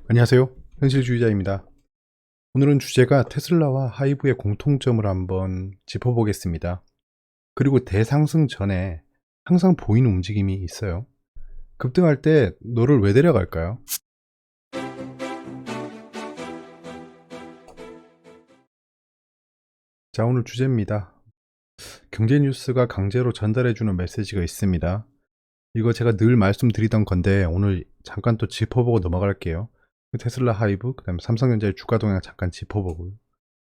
안녕하세요. 현실주의자입니다. 오늘은 주제가 테슬라와 하이브의 공통점을 한번 짚어보겠습니다. 그리고 대상승 전에 항상 보이는 움직임이 있어요. 급등할 때 너를 왜 데려갈까요? 자, 오늘 주제입니다. 경제 뉴스가 강제로 전달해주는 메시지가 있습니다. 이거 제가 늘 말씀드리던 건데 오늘 잠깐 또 짚어보고 넘어갈게요. 테슬라 하이브, 그 다음에 삼성전자의 주가 동향 잠깐 짚어보고요.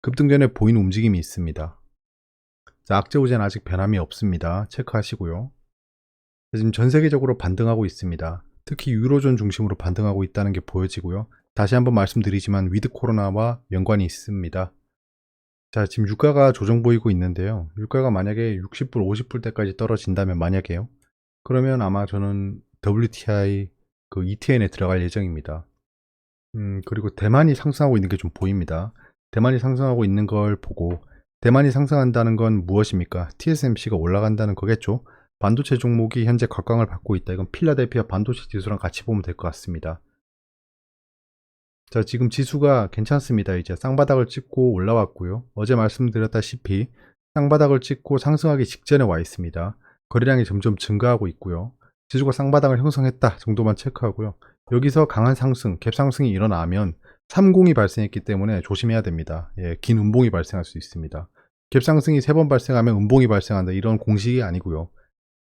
급등 전에 보이는 움직임이 있습니다. 자, 악재우제는 아직 변함이 없습니다. 체크하시고요. 지금 전 세계적으로 반등하고 있습니다. 특히 유로존 중심으로 반등하고 있다는 게 보여지고요. 다시 한번 말씀드리지만 위드 코로나와 연관이 있습니다. 자, 지금 유가가 조정 보이고 있는데요. 유가가 만약에 60불, 50불 때까지 떨어진다면 만약에요. 그러면 아마 저는 WTI 그 ETN에 들어갈 예정입니다. 그리고 대만이 상승하고 있는 게 좀 보입니다. 대만이 상승하고 있는 걸 보고 대만이 상승한다는 건 무엇입니까? TSMC가 올라간다는 거겠죠. 반도체 종목이 현재 각광을 받고 있다. 이건 필라델피아 반도체 지수랑 같이 보면 될 것 같습니다. 자, 지금 지수가 괜찮습니다. 이제 쌍바닥을 찍고 올라왔고요. 어제 말씀드렸다시피 쌍바닥을 찍고 상승하기 직전에 와 있습니다. 거래량이 점점 증가하고 있고요. 지수가 쌍바닥을 형성했다 정도만 체크하고요. 여기서 강한 상승, 갭 상승이 일어나면 30이 발생했기 때문에 조심해야 됩니다. 예, 긴 음봉이 발생할 수 있습니다. 갭 상승이 3번 발생하면 음봉이 발생한다. 이런 공식이 아니고요.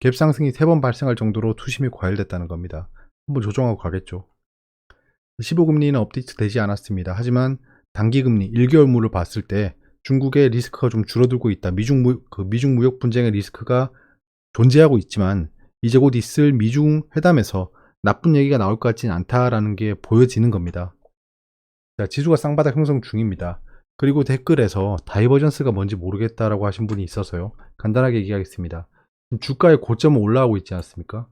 갭 상승이 3번 발생할 정도로 투심이 과열됐다는 겁니다. 한번 조정하고 가겠죠. 15금리는 업데이트 되지 않았습니다. 하지만 단기금리 1개월물을 봤을 때 중국의 리스크가 좀 줄어들고 있다. 미중 무역 분쟁의 리스크가 존재하고 있지만 이제 곧 있을 미중 회담에서 나쁜 얘기가 나올 것 같지는 않다라는 게 보여지는 겁니다. 자, 지수가 쌍바닥 형성 중입니다. 그리고 댓글에서 다이버전스가 뭔지 모르겠다라고 하신 분이 있어서요. 간단하게 얘기하겠습니다. 주가의 고점은 올라오고 있지 않습니까?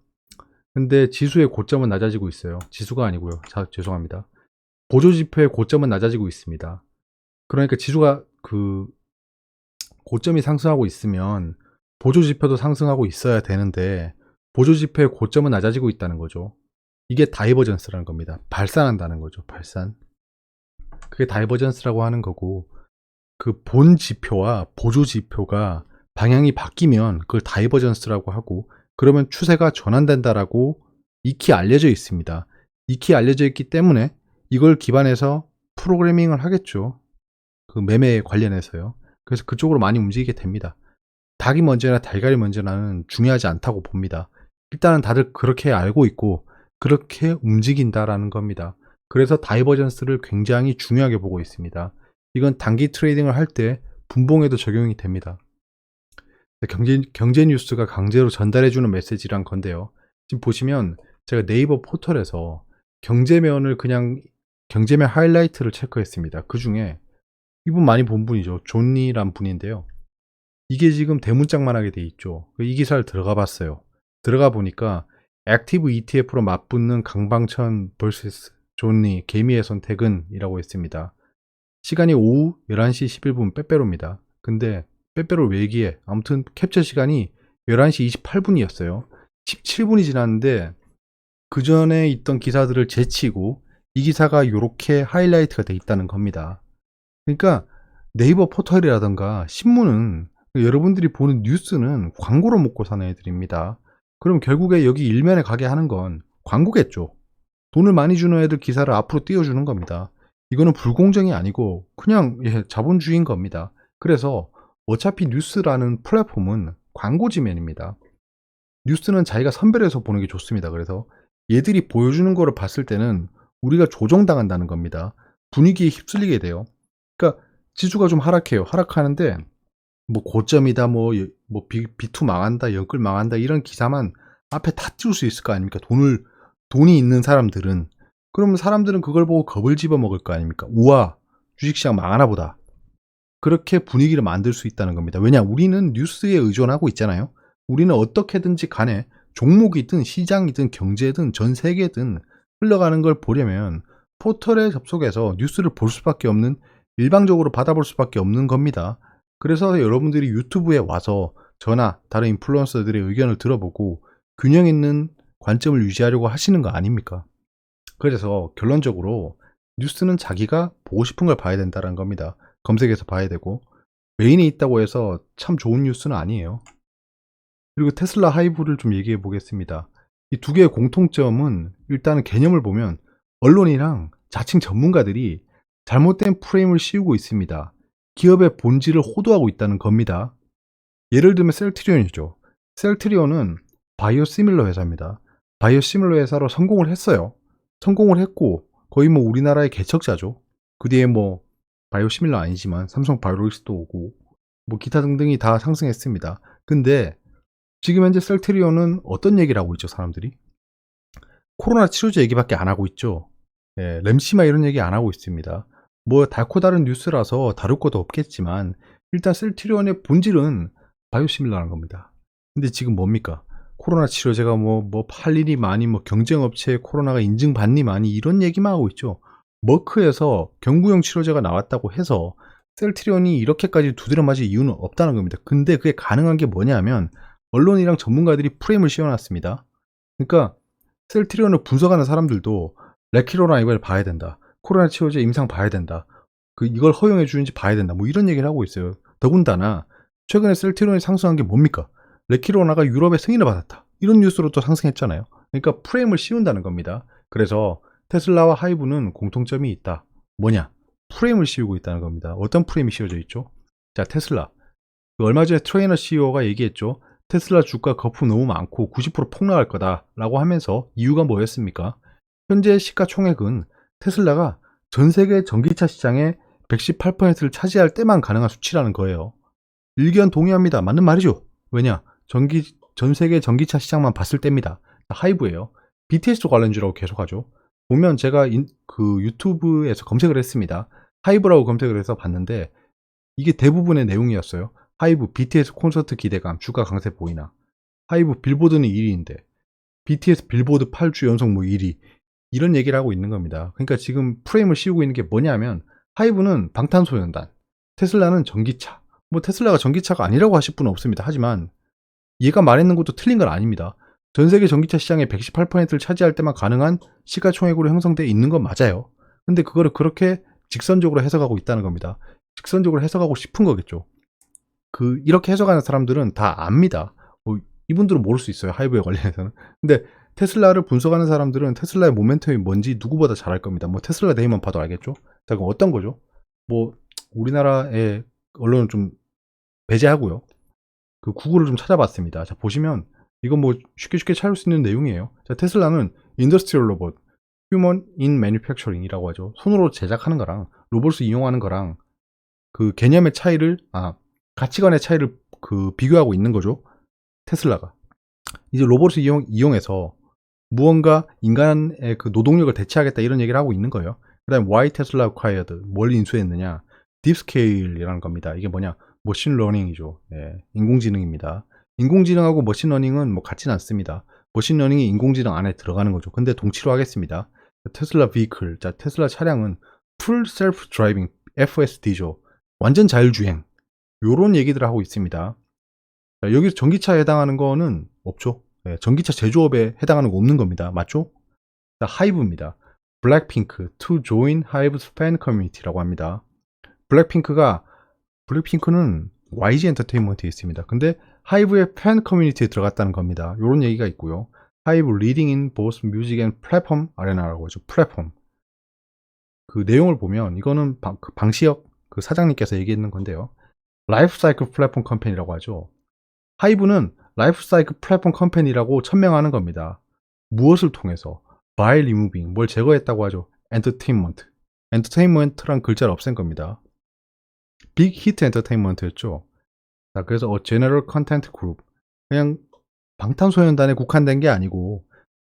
근데 지수의 고점은 낮아지고 있어요. 지수가 아니고요. 죄송합니다. 보조지표의 고점은 낮아지고 있습니다. 그러니까 지수가 그 고점이 상승하고 있으면 보조지표도 상승하고 있어야 되는데 보조지표의 고점은 낮아지고 있다는 거죠. 이게 다이버전스라는 겁니다. 발산한다는 거죠. 발산. 그게 다이버전스라고 하는 거고 그 본 지표와 보조 지표가 방향이 바뀌면 그걸 다이버전스라고 하고 그러면 추세가 전환된다라고 익히 알려져 있습니다. 익히 알려져 있기 때문에 이걸 기반해서 프로그래밍을 하겠죠. 그 매매에 관련해서요. 그래서 그쪽으로 많이 움직이게 됩니다. 닭이 먼저나 달걀이 먼저나는 중요하지 않다고 봅니다. 일단은 다들 그렇게 알고 있고 그렇게 움직인다라는 겁니다. 그래서 다이버전스를 굉장히 중요하게 보고 있습니다. 이건 단기 트레이딩을 할 때 분봉에도 적용이 됩니다. 경제 뉴스가 강제로 전달해주는 메시지란 건데요. 지금 보시면 제가 네이버 포털에서 경제면을 그냥 경제면 하이라이트를 체크했습니다. 그 중에 이분 많이 본 분이죠. 존니란 분인데요. 이게 지금 대문짝만하게 돼 있죠. 이 기사를 들어가 봤어요. 들어가 보니까 액티브 ETF로 맞붙는 강방천 vs 존니 개미의 선택은 이라고 했습니다. 시간이 오후 11시 11분 빼빼로입니다. 근데 빼빼로 외기에 아무튼 캡처 시간이 11시 28분이었어요. 17분이 지났는데 그 전에 있던 기사들을 제치고 이 기사가 이렇게 하이라이트가 돼 있다는 겁니다. 그러니까 네이버 포털이라던가 신문은 여러분들이 보는 뉴스는 광고로 먹고 사는 애들입니다. 그럼 결국에 여기 일면에 가게 하는 건 광고겠죠. 돈을 많이 주는 애들 기사를 앞으로 띄워주는 겁니다. 이거는 불공정이 아니고 그냥 자본주의인 겁니다. 그래서 어차피 뉴스라는 플랫폼은 광고지면입니다. 뉴스는 자기가 선별해서 보는 게 좋습니다. 그래서 얘들이 보여주는 거를 봤을 때는 우리가 조정당한다는 겁니다. 분위기에 휩쓸리게 돼요. 그러니까 지수가 좀 하락해요. 하락하는데 뭐 고점이다, B2 망한다, 연끌 망한다 이런 기사만 앞에 다 띄울 수 있을 거 아닙니까? 돈이 있는 사람들은. 그러면 사람들은 그걸 보고 겁을 집어먹을 거 아닙니까? 우와, 주식시장 망하나 보다. 그렇게 분위기를 만들 수 있다는 겁니다. 왜냐? 우리는 뉴스에 의존하고 있잖아요. 우리는 어떻게든지 간에 종목이든 시장이든 경제든 전 세계든 흘러가는 걸 보려면 포털에 접속해서 뉴스를 볼 수밖에 없는, 일방적으로 받아볼 수밖에 없는 겁니다. 그래서 여러분들이 유튜브에 와서 저나 다른 인플루언서들의 의견을 들어보고 균형 있는 관점을 유지하려고 하시는 거 아닙니까? 그래서 결론적으로 뉴스는 자기가 보고 싶은 걸 봐야 된다는 겁니다. 검색해서 봐야 되고 메인에 있다고 해서 참 좋은 뉴스는 아니에요. 그리고 테슬라 하이브를 좀 얘기해 보겠습니다. 이 두 개의 공통점은 일단은 개념을 보면 언론이랑 자칭 전문가들이 잘못된 프레임을 씌우고 있습니다. 기업의 본질을 호도하고 있다는 겁니다. 예를 들면 셀트리온이죠. 셀트리온은 바이오시밀러 회사입니다. 바이오시밀러 회사로 성공을 했어요. 성공을 했고 거의 뭐 우리나라의 개척자죠. 그 뒤에 뭐 바이오시밀러 아니지만 삼성 바이오로직스도 오고 뭐 기타 등등이 다 상승했습니다. 근데 지금 현재 셀트리온은 어떤 얘기를 하고 있죠, 사람들이? 코로나 치료제 얘기밖에 안 하고 있죠. 예, 램시마 이런 얘기 안 하고 있습니다. 뭐 달코 다른 뉴스라서 다룰 것도 없겠지만 일단 셀트리온의 본질은 바이오시밀러라는 겁니다. 근데 지금 뭡니까? 코로나 치료제가 뭐 팔 일이 많이 뭐 경쟁업체에 코로나가 인증받니 많이 이런 얘기만 하고 있죠. 머크에서 경구용 치료제가 나왔다고 해서 셀트리온이 이렇게까지 두드려 맞을 이유는 없다는 겁니다. 근데 그게 가능한 게 뭐냐면 언론이랑 전문가들이 프레임을 씌워놨습니다. 그러니까 셀트리온을 분석하는 사람들도 레키로나 이걸 봐야 된다. 코로나 치료제 임상 봐야 된다. 이걸 허용해 주는지 봐야 된다. 뭐 이런 얘기를 하고 있어요. 더군다나 최근에 셀트리온이 상승한 게 뭡니까? 레키로나가 유럽에 승인을 받았다. 이런 뉴스로 또 상승했잖아요. 그러니까 프레임을 씌운다는 겁니다. 그래서 테슬라와 하이브는 공통점이 있다. 뭐냐? 프레임을 씌우고 있다는 겁니다. 어떤 프레임이 씌워져 있죠? 자, 테슬라. 얼마 전에 트레이너 CEO가 얘기했죠. 테슬라 주가 거품 너무 많고 90% 폭락할 거다라고 하면서 이유가 뭐였습니까? 현재 시가총액은 테슬라가 전 세계 전기차 시장의 118%를 차지할 때만 가능한 수치라는 거예요. 일견 동의합니다. 맞는 말이죠. 왜냐? 전 세계 전기차 시장만 봤을 때입니다. 하이브예요. BTS 관련주라고 계속하죠. 보면 제가 그 유튜브에서 검색을 했습니다. 하이브라고 검색을 해서 봤는데 이게 대부분의 내용이었어요. 하이브 BTS 콘서트 기대감 주가 강세 보이나. 하이브 빌보드는 1위인데 BTS 빌보드 8주 연속 뭐 1위 이런 얘기를 하고 있는 겁니다. 그러니까 지금 프레임을 씌우고 있는 게 뭐냐면 하이브는 방탄소년단, 테슬라는 전기차. 뭐 테슬라가 전기차가 아니라고 하실 분은 없습니다. 하지만 얘가 말했는 것도 틀린 건 아닙니다. 전 세계 전기차 시장의 118%를 차지할 때만 가능한 시가총액으로 형성되어 있는 건 맞아요. 근데 그거를 그렇게 직선적으로 해석하고 있다는 겁니다. 직선적으로 해석하고 싶은 거겠죠. 이렇게 해석하는 사람들은 다 압니다. 뭐 이분들은 모를 수 있어요. 하이브에 관련해서는. 근데 테슬라를 분석하는 사람들은 테슬라의 모멘텀이 뭔지 누구보다 잘 알 겁니다. 뭐 테슬라 데이만 봐도 알겠죠? 자, 그럼 어떤 거죠? 뭐 우리나라의 언론은 좀 배제하고요. 구글을 좀 찾아봤습니다. 자, 보시면 이건 뭐 쉽게 찾을 수 있는 내용이에요. 자, 테슬라는 인더스트리얼 로봇, 휴먼 인 매니팩처링이라고 하죠. 손으로 제작하는 거랑 로봇을 이용하는 거랑 그 개념의 차이를 가치관의 차이를 비교하고 있는 거죠. 테슬라가. 이제 로봇을 이용해서 무언가 인간의 그 노동력을 대체하겠다 이런 얘기를 하고 있는 거예요. 그 다음에 why Tesla acquired 뭘 인수했느냐 딥스케일이라는 겁니다. 이게 뭐냐 머신러닝이죠. 예, 인공지능입니다. 인공지능하고 머신러닝은 뭐 같지는 않습니다. 머신러닝이 인공지능 안에 들어가는 거죠. 근데 동치로 하겠습니다. 테슬라 비클, 자 테슬라 차량은 풀 셀프 드라이빙 FSD죠. 완전 자율주행 요런 얘기들을 하고 있습니다. 자, 여기서 전기차에 해당하는 거는 없죠. 네, 전기차 제조업에 해당하는 거 없는 겁니다. 맞죠? 자, 하이브입니다. 블랙핑크 to join Hive's fan community라고 합니다. 블랙핑크는 YG 엔터테인먼트에 있습니다. 근데 하이브의 팬 커뮤니티에 들어갔다는 겁니다. 이런 얘기가 있고요. 하이브 리딩 인 보스 뮤직 앤 플랫폼 아레나라고 하죠. 플랫폼. 그 내용을 보면 이거는 방시혁 그 사장님께서 얘기했는 건데요. 라이프 사이클 플랫폼 컴퍼니라고 하죠. 하이브는 라이프 사이클 플랫폼 컴퍼니라고 천명하는 겁니다. 무엇을 통해서? by removing 뭘 제거했다고 하죠. 엔터테인먼트란 글자를 없앤 겁니다. 빅 히트 엔터테인먼트였죠. 자, 그래서 제너럴 컨텐트 그룹 그냥 방탄소년단에 국한된 게 아니고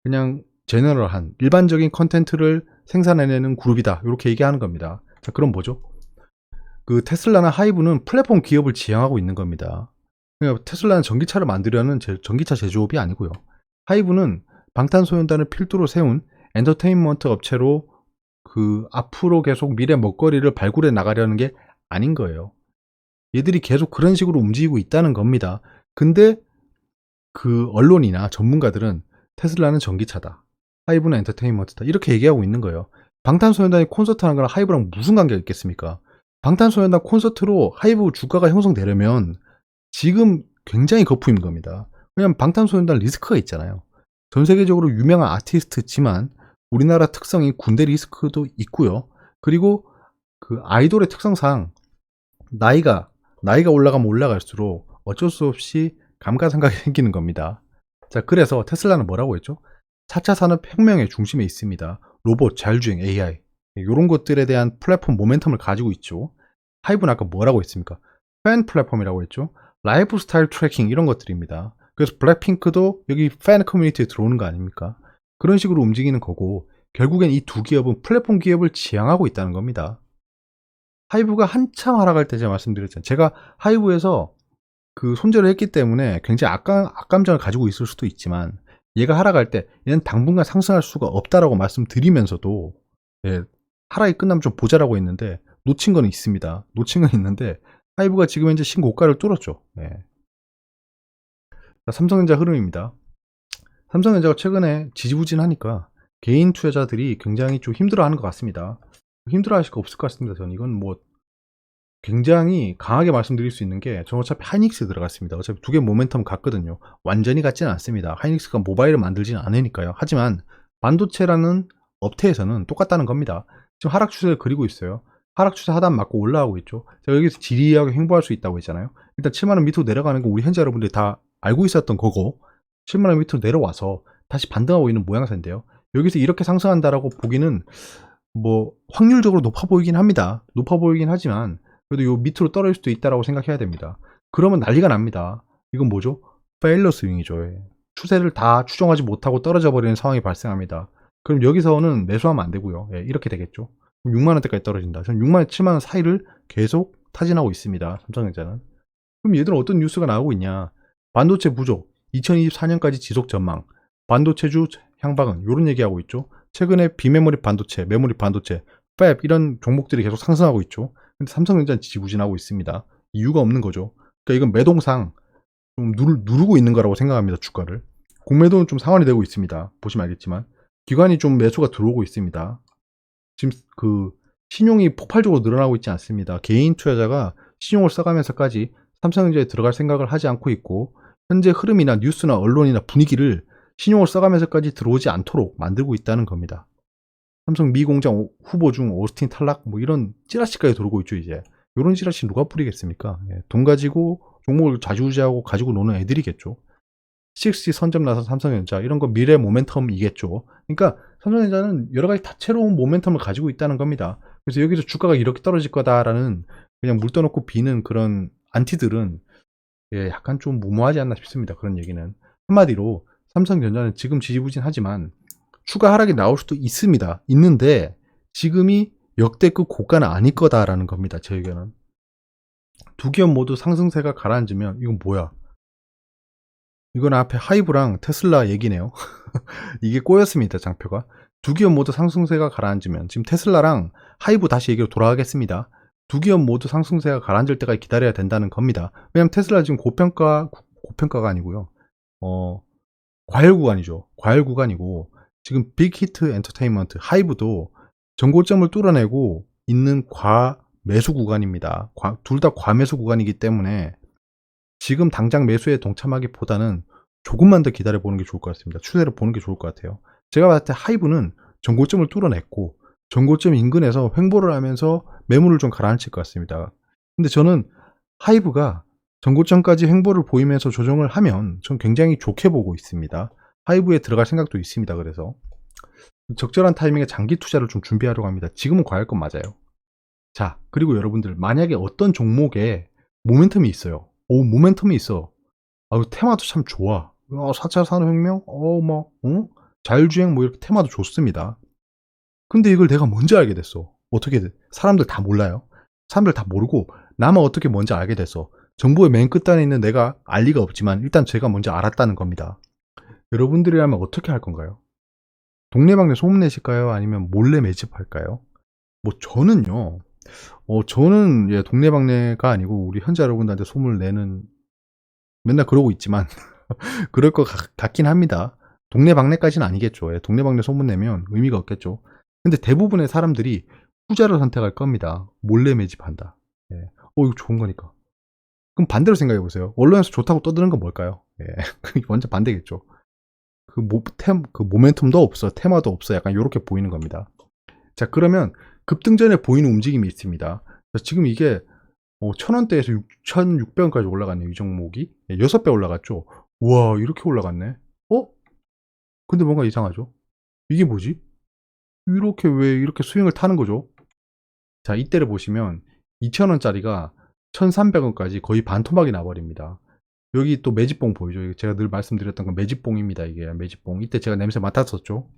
그냥 제너럴한 일반적인 컨텐츠를 생산해내는 그룹이다 이렇게 얘기하는 겁니다. 자, 그럼 뭐죠? 그 테슬라나 하이브는 플랫폼 기업을 지향하고 있는 겁니다. 그러니까 테슬라는 전기차를 만들려는 전기차 제조업이 아니고요. 하이브는 방탄소년단을 필두로 세운 엔터테인먼트 업체로 앞으로 계속 미래 먹거리를 발굴해 나가려는 게 아닌 거예요. 얘들이 계속 그런 식으로 움직이고 있다는 겁니다. 근데 언론이나 전문가들은 테슬라는 전기차다. 하이브는 엔터테인먼트다. 이렇게 얘기하고 있는 거예요. 방탄소년단이 콘서트 하는 거랑 하이브랑 무슨 관계가 있겠습니까? 방탄소년단 콘서트로 하이브 주가가 형성되려면 지금 굉장히 거푸인 겁니다. 왜냐면 방탄소년단 리스크가 있잖아요. 전 세계적으로 유명한 아티스트지만 우리나라 특성이 군대 리스크도 있고요. 그리고 그 아이돌의 특성상 나이가 올라가면 올라갈수록 어쩔 수 없이 감가상각이 생기는 겁니다. 자, 그래서 테슬라는 뭐라고 했죠? 4차 산업혁명의 중심에 있습니다. 로봇, 자율주행, AI 이런 것들에 대한 플랫폼 모멘텀을 가지고 있죠. 하이브는 아까 뭐라고 했습니까? 팬 플랫폼이라고 했죠. 라이프 스타일 트래킹 이런 것들입니다. 그래서 블랙핑크도 여기 팬 커뮤니티에 들어오는 거 아닙니까? 그런 식으로 움직이는 거고 결국엔 이 두 기업은 플랫폼 기업을 지향하고 있다는 겁니다. 하이브가 한참 하락할 때 제가 말씀드렸잖아요. 제가 하이브에서 그 손절을 했기 때문에 굉장히 악감정을 가지고 있을 수도 있지만 얘가 하락할 때 얘는 당분간 상승할 수가 없다라고 말씀드리면서도 예, 하락이 끝나면 좀 보자라고 했는데 놓친 건 있습니다. 놓친 건 있는데 하이브가 지금 현재 신고가를 뚫었죠. 예. 자, 삼성전자 흐름입니다. 삼성전자가 최근에 지지부진하니까 개인 투자자들이 굉장히 좀 힘들어하는 것 같습니다. 힘들어하실 거 없을 것 같습니다. 저는 이건 뭐 굉장히 강하게 말씀드릴 수 있는 게 저는 어차피 하이닉스 들어갔습니다. 어차피 두 개 모멘텀 같거든요. 완전히 같지는 않습니다. 하이닉스가 모바일을 만들지는 않으니까요. 하지만 반도체라는 업태에서는 똑같다는 겁니다. 지금 하락 추세를 그리고 있어요. 하락 추세 하단 맞고 올라가고 있죠. 제가 여기서 지리하게 횡보할 수 있다고 했잖아요. 일단 7만원 밑으로 내려가는 건 우리 현재 여러분들이 다 알고 있었던 거고 7만원 밑으로 내려와서 다시 반등하고 있는 모양새인데요. 여기서 이렇게 상승한다라고 보기는 뭐 확률적으로 높아 보이긴 합니다. 높아 보이긴 하지만 그래도 요 밑으로 떨어질 수도 있다라고 생각해야 됩니다. 그러면 난리가 납니다. 이건 뭐죠? 페일러 스윙이죠. 추세를 다 추정하지 못하고 떨어져 버리는 상황이 발생합니다. 그럼 여기서는 매수하면 안 되고요. 예, 이렇게 되겠죠. 6만원대까지 떨어진다. 저는 6만원, 7만원 사이를 계속 타진하고 있습니다. 삼성전자는. 그럼 얘들은 어떤 뉴스가 나오고 있냐? 반도체 부족, 2024년까지 지속 전망, 반도체주 향방은 이런 얘기하고 있죠. 최근에 비메모리 반도체, 메모리 반도체, 팹 이런 종목들이 계속 상승하고 있죠. 근데 삼성전자는 지지부진하고 있습니다. 이유가 없는 거죠. 그러니까 이건 매동상 좀 누르고 있는 거라고 생각합니다. 주가를. 공매도는 좀 상환이 되고 있습니다. 보시면 알겠지만 기관이 좀 매수가 들어오고 있습니다. 지금 그 신용이 폭발적으로 늘어나고 있지 않습니다. 개인 투자자가 신용을 써가면서까지 삼성전자에 들어갈 생각을 하지 않고 있고 현재 흐름이나 뉴스나 언론이나 분위기를 신용을 써가면서까지 들어오지 않도록 만들고 있다는 겁니다. 삼성 미 공장 후보 중 오스틴 탈락 뭐 이런 찌라시까지 돌고 있죠. 이제 이런 찌라시 누가 뿌리겠습니까? 예, 돈 가지고 종목을 좌지우지하고 가지고 노는 애들이겠죠. 6G 선점 나선 삼성전자 이런 거 미래 모멘텀이겠죠. 그러니까 삼성전자는 여러 가지 다채로운 모멘텀을 가지고 있다는 겁니다. 그래서 여기서 주가가 이렇게 떨어질 거다라는 그냥 물 떠놓고 비는 그런 안티들은 예, 약간 좀 무모하지 않나 싶습니다. 그런 얘기는 한마디로 삼성전자는 지금 지지부진하지만 추가 하락이 나올 수도 있습니다. 있는데 지금이 역대급 고가는 아닐 거다라는 겁니다. 제 의견은. 두 기업 모두 상승세가 가라앉으면 이건 뭐야? 이건 앞에 하이브랑 테슬라 얘기네요. 이게 꼬였습니다. 장표가. 두 기업 모두 상승세가 가라앉으면 지금 테슬라랑 하이브 다시 얘기로 돌아가겠습니다. 두 기업 모두 상승세가 가라앉을 때까지 기다려야 된다는 겁니다. 왜냐면 테슬라 지금 고평가가 아니고요. 과열 구간이죠. 과열 구간이고 지금 빅히트 엔터테인먼트 하이브도 전고점을 뚫어내고 있는 과매수 구간입니다. 둘 다 과매수 구간이기 때문에 지금 당장 매수에 동참하기보다는 조금만 더 기다려보는 게 좋을 것 같습니다. 추세를 보는 게 좋을 것 같아요. 제가 봤을 때 하이브는 전고점을 뚫어냈고 전고점 인근에서 횡보를 하면서 매물을 좀 가라앉힐 것 같습니다. 근데 저는 하이브가 전고점까지 횡보를 보이면서 조정을 하면 전 굉장히 좋게 보고 있습니다. 하이브에 들어갈 생각도 있습니다. 그래서 적절한 타이밍에 장기 투자를 좀 준비하려고 합니다. 지금은 과열권 맞아요. 자, 그리고 여러분들 만약에 어떤 종목에 모멘텀이 있어요. 모멘텀이 있어. 테마도 참 좋아. 4차 산업혁명? 자율주행 뭐 이렇게 테마도 좋습니다. 근데 이걸 내가 먼저 알게 됐어. 어떻게 돼? 사람들 다 몰라요. 사람들 다 모르고 나만 어떻게 먼저 알게 됐어. 정보의 맨 끝단에 있는 내가 알 리가 없지만 일단 제가 먼저 알았다는 겁니다. 여러분들이라면 어떻게 할 건가요? 동네방네 소문내실까요? 아니면 몰래 매집할까요? 뭐 저는요. 저는 예, 동네방네가 아니고 우리 현자 여러분들한테 소문을 내는 맨날 그러고 있지만 그럴 것 같긴 합니다. 동네방네까지는 아니겠죠. 예, 동네방네 소문내면 의미가 없겠죠. 근데 대부분의 사람들이 후자를 선택할 겁니다. 몰래 매집한다. 예. 이거 좋은 거니까. 그럼 반대로 생각해 보세요. 언론에서 좋다고 떠드는 건 뭘까요? 예. 완전 반대겠죠. 그 모멘텀도 없어, 테마도 없어. 약간 요렇게 보이는 겁니다. 자, 그러면 급등전에 보이는 움직임이 있습니다. 자, 지금 이게 1000원대에서 6600원까지 올라갔네요. 이 종목이. 6배 올라갔죠. 우와, 이렇게 올라갔네. 근데 뭔가 이상하죠? 이게 뭐지? 왜 이렇게 스윙을 타는 거죠? 자, 이때를 보시면 2000원짜리가 1300원까지 거의 반토막이 나버립니다. 여기 또 매집봉 보이죠? 제가 늘 말씀드렸던 건 매집봉입니다. 이게 매집봉. 이때 제가 냄새 맡았었죠.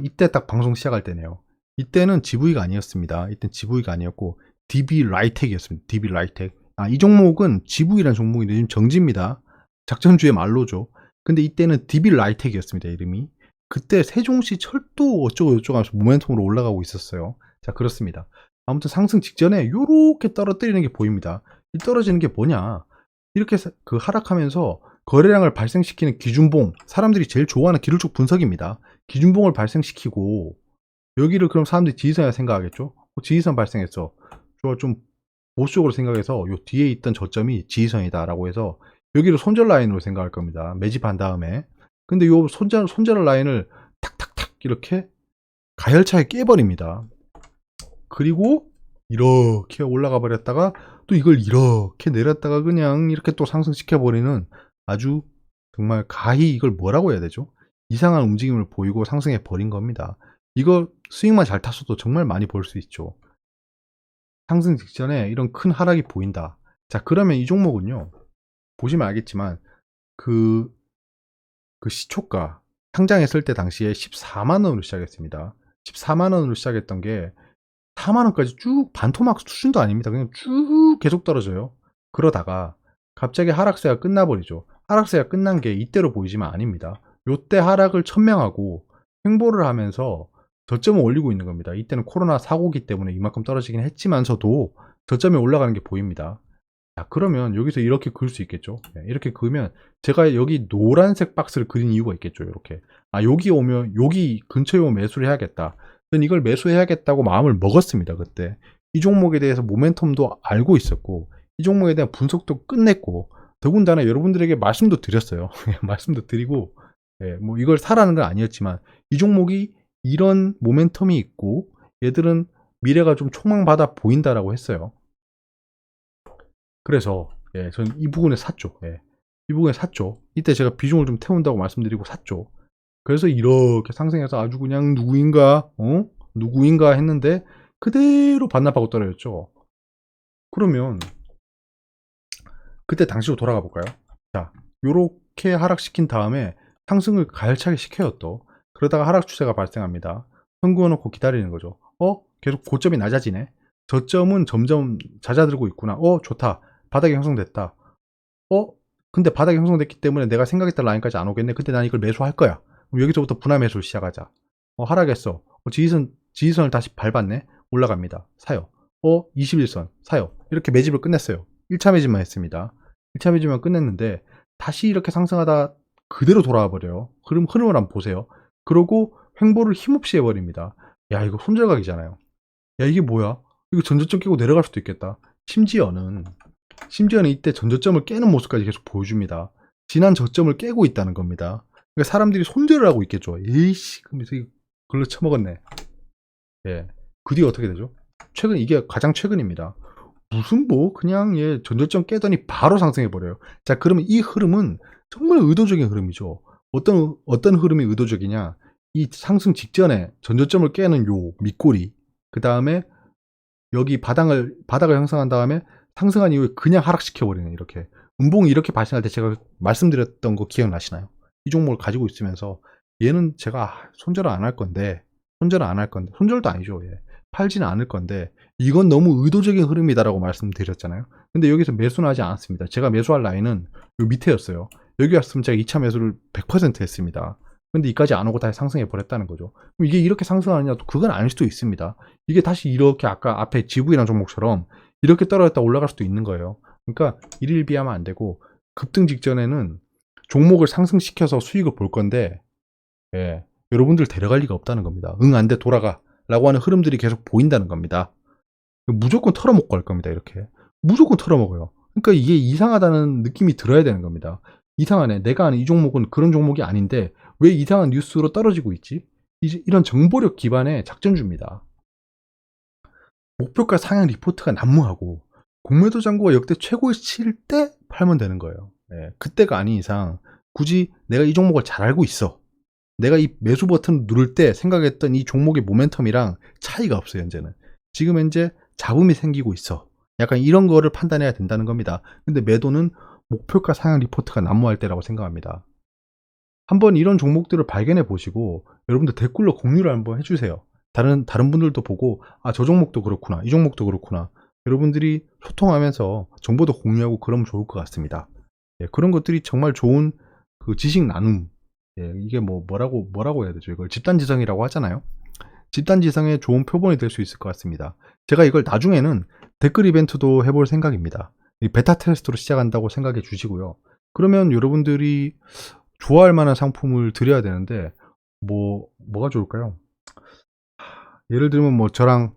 이때 딱 방송 시작할 때네요. 이때는 GV가 아니었습니다. 이때는 GV가 아니었고 DB 라이텍이었습니다. DB 라이텍. 이 종목은 GV라는 종목인데 지금 정지입니다. 작전주의 말로죠. 근데 이때는 DB 라이텍이었습니다. 이름이. 그때 세종시 철도 어쩌고 저쩌고 하면서 모멘텀으로 올라가고 있었어요. 자, 그렇습니다. 아무튼 상승 직전에 요렇게 떨어뜨리는 게 보입니다. 이 떨어지는 게 뭐냐? 이렇게 그 하락하면서 거래량을 발생시키는 기준봉, 사람들이 제일 좋아하는 기술적 분석입니다. 기준봉을 발생시키고 여기를 그럼 사람들이 지지선이라 생각하겠죠? 지지선 발생했어. 좀 보수적으로 생각해서 요 뒤에 있던 저점이 지지선이다 라고 해서 여기를 손절 라인으로 생각할 겁니다. 매집한 다음에. 근데 요 손절 라인을 탁탁탁 이렇게 가열차게 깨버립니다. 그리고 이렇게 올라가 버렸다가 또 이걸 이렇게 내렸다가 그냥 이렇게 또 상승시켜 버리는 아주 정말 가히 이걸 뭐라고 해야 되죠? 이상한 움직임을 보이고 상승해 버린 겁니다. 이거 스윙만 잘 탔어도 정말 많이 볼 수 있죠. 상승 직전에 이런 큰 하락이 보인다. 자, 그러면 이 종목은요. 보시면 알겠지만 그 시초가 상장했을 때 당시에 14만 원으로 시작했습니다. 14만 원으로 시작했던 게 4만 원까지 쭉 반토막 수준도 아닙니다. 그냥 쭉 계속 떨어져요. 그러다가 갑자기 하락세가 끝나버리죠. 하락세가 끝난 게 이때로 보이지만 아닙니다. 요때 하락을 천명하고 횡보를 하면서 저점을 올리고 있는 겁니다. 이때는 코로나 사고기 때문에 이만큼 떨어지긴 했지만서도 저점에 올라가는 게 보입니다. 자, 그러면 여기서 이렇게 그을 수 있겠죠. 이렇게 그으면 제가 여기 노란색 박스를 그린 이유가 있겠죠. 이렇게. 여기 오면 여기 근처에 오면 매수를 해야겠다. 저는 이걸 매수해야겠다고 마음을 먹었습니다. 그때. 이 종목에 대해서 모멘텀도 알고 있었고 이 종목에 대한 분석도 끝냈고 더군다나 여러분들에게 말씀도 드렸어요. 말씀도 드리고 뭐 이걸 사라는 건 아니었지만 이 종목이 이런 모멘텀이 있고 얘들은 미래가 좀 촉망받아 보인다라고 했어요. 그래서 저는 이 부분에 샀죠. 이 부분에 샀죠. 이때 제가 비중을 좀 태운다고 말씀드리고 샀죠. 그래서 이렇게 상승해서 아주 그냥 누구인가 했는데 그대로 반납하고 떨어졌죠. 그러면 그때 당시로 돌아가 볼까요? 자, 요렇게 하락시킨 다음에 상승을 가열차게 시켜요 또. 그러다가 하락 추세가 발생합니다. 선구어놓고 기다리는 거죠. 계속 고점이 낮아지네. 저점은 점점 잦아들고 있구나. 좋다. 바닥이 형성됐다. 근데 바닥이 형성됐기 때문에 내가 생각했던 라인까지 안 오겠네. 근데 난 이걸 매수할 거야. 그럼 여기서부터 분할 매수를 시작하자. 하락했어. 지지선을 다시 밟았네. 올라갑니다. 사요. 21선 사요. 이렇게 매집을 끝냈어요. 1차 매집만 했습니다. 1차 매집만 끝냈는데 다시 이렇게 상승하다 그대로 돌아와 버려요. 흐름을 한번 보세요. 그러고 횡보를 힘없이 해버립니다. 야, 이거 손절각이잖아요. 야, 이게 뭐야? 이거 전저점 깨고 내려갈 수도 있겠다. 심지어는 이때 전저점을 깨는 모습까지 계속 보여줍니다. 지난 저점을 깨고 있다는 겁니다. 그러니까 사람들이 손절을 하고 있겠죠. 에이씨, 그러면서 글로 쳐먹었네. 그 뒤에 어떻게 되죠? 이게 가장 최근입니다. 무슨 그냥 전저점 깨더니 바로 상승해버려요. 자, 그러면 이 흐름은 정말 의도적인 흐름이죠. 어떤 흐름이 의도적이냐? 이 상승 직전에 전저점을 깨는 요 밑꼬리, 그 다음에 여기 바닥을 형성한 다음에 상승한 이후에 그냥 하락시켜버리는 이렇게. 음봉이 이렇게 발생할 때 제가 말씀드렸던 거 기억나시나요? 이 종목을 가지고 있으면서 얘는 제가 손절은 안 할 건데, 손절도 아니죠. 팔지는 않을 건데 이건 너무 의도적인 흐름이다라고 말씀드렸잖아요. 근데 여기서 매수는 하지 않았습니다. 제가 매수할 라인은 요 밑에였어요. 여기 왔으면 제가 2차 매수를 100% 했습니다. 근데 이까지 안 오고 다시 상승해 버렸다는 거죠. 그럼 이게 이렇게 상승하느냐? 또 그건 아닐 수도 있습니다. 이게 다시 이렇게 아까 앞에 GV라는 종목처럼 이렇게 떨어졌다 올라갈 수도 있는 거예요. 그러니까 일일비하면 안 되고 급등 직전에는 종목을 상승시켜서 수익을 볼 건데 여러분들 데려갈 리가 없다는 겁니다. 응, 안 돼, 돌아가. 라고 하는 흐름들이 계속 보인다는 겁니다. 무조건 털어먹고 갈 겁니다, 이렇게. 무조건 털어먹어요. 그러니까 이게 이상하다는 느낌이 들어야 되는 겁니다. 이상하네. 내가 아는 이 종목은 그런 종목이 아닌데 왜 이상한 뉴스로 떨어지고 있지? 이런 정보력 기반의 작전주입니다. 목표가 상향 리포트가 난무하고 공매도 잔고가 역대 최고에 칠 때 팔면 되는 거예요. 예, 그때가 아닌 이상 굳이 내가 이 종목을 잘 알고 있어. 내가 이 매수 버튼 누를 때 생각했던 이 종목의 모멘텀이랑 차이가 없어요, 현재는. 지금 현재 잡음이 생기고 있어. 약간 이런 거를 판단해야 된다는 겁니다. 근데 매도는 목표가 상향 리포트가 난무할 때라고 생각합니다. 한번 이런 종목들을 발견해 보시고 여러분들 댓글로 공유를 한번 해주세요. 다른 분들도 보고 저 종목도 그렇구나, 이 종목도 그렇구나. 여러분들이 소통하면서 정보도 공유하고 그러면 좋을 것 같습니다. 예, 그런 것들이 정말 좋은 그 지식 나눔. 예, 이게 뭐라고 해야 되죠? 이걸 집단지성이라고 하잖아요. 집단지성의 좋은 표본이 될 수 있을 것 같습니다. 제가 이걸 나중에는 댓글 이벤트도 해볼 생각입니다. 이 베타 테스트로 시작한다고 생각해 주시고요. 그러면 여러분들이 좋아할 만한 상품을 드려야 되는데 뭐가 좋을까요? 예를 들면 저랑